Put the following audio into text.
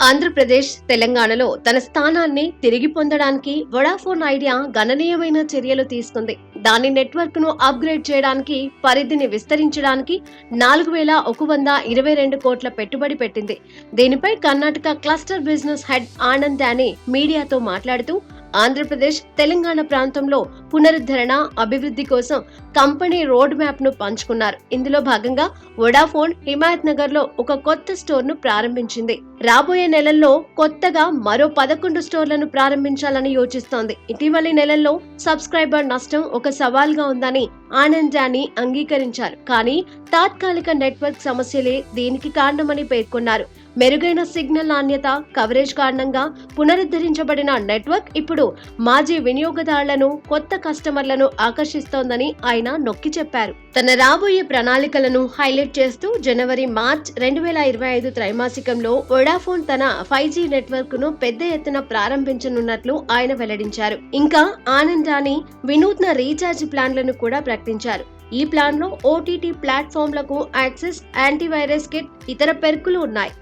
ఆంధ్రప్రదేశ్, తెలంగాణలో తన స్థానాన్ని తిరిగి పొందడానికి వొడాఫోన్ ఐడియా గణనీయమైన చర్యలు తీసుకుంది. దాని నెట్వర్క్ ను అప్గ్రేడ్ చేయడానికి, పరిధిని విస్తరించడానికి 4122 కోట్ల పెట్టుబడి పెట్టింది. దీనిపై Karnataka cluster business head Anand దాని మీడియాతో మాట్లాడుతూ, ఆంధ్రప్రదేశ్, తెలంగాణ ప్రాంతంలో పునరుద్ధరణ, అభివృద్ధి కోసం కంపెనీ రోడ్ మ్యాప్ ను పంచుకున్నారు. ఇందులో భాగంగా వొడాఫోన్ హిమాయత్ నగర్ లో ఒక కొత్త స్టోర్ ను ప్రారంభించింది. రాబోయే నెలల్లో కొత్తగా మరో 11 స్టోర్లను ప్రారంభించాలని యోచిస్తోంది. ఇటీవలి నెలల్లో సబ్స్క్రైబర్ నష్టం ఒక సవాల్గా ఉందని ఆనంద్ జానీ అంగీకరించారు. కానీ తాత్కాలిక నెట్వర్క్ సమస్యలే దీనికి కారణమని పేర్కొన్నారు. మెరుగైన సిగ్నల్ నాణ్యత, కవరేజ్ కారణంగా పునరుద్ధరించబడిన నెట్వర్క్ ఇప్పుడు మాజీ వినియోగదారులను, కొత్త కస్టమర్లను ఆకర్షిస్తోందని ఆయన నొక్కి చెప్పారు. తన రాబోయే ప్రణాళికలను హైలైట్ చేస్తూ జనవరి-మార్చ్ 2025 త్రైమాసికంలో వొడాఫోన్ తన 5G నెట్వర్క్ ను పెద్ద ఎత్తున ప్రారంభించనున్నట్లు ఆయన వెల్లడించారు. ఇంకా ఆనంద్ దాని వినూత్న రీఛార్జ్ ప్లాన్లను కూడా ప్రకటించారు. ఈ ప్లాన్ లో OTT ప్లాట్ఫామ్లకు యాక్సెస్, యాంటీవైరస్ కిట్, ఇతర పెర్కులు ఉన్నాయి.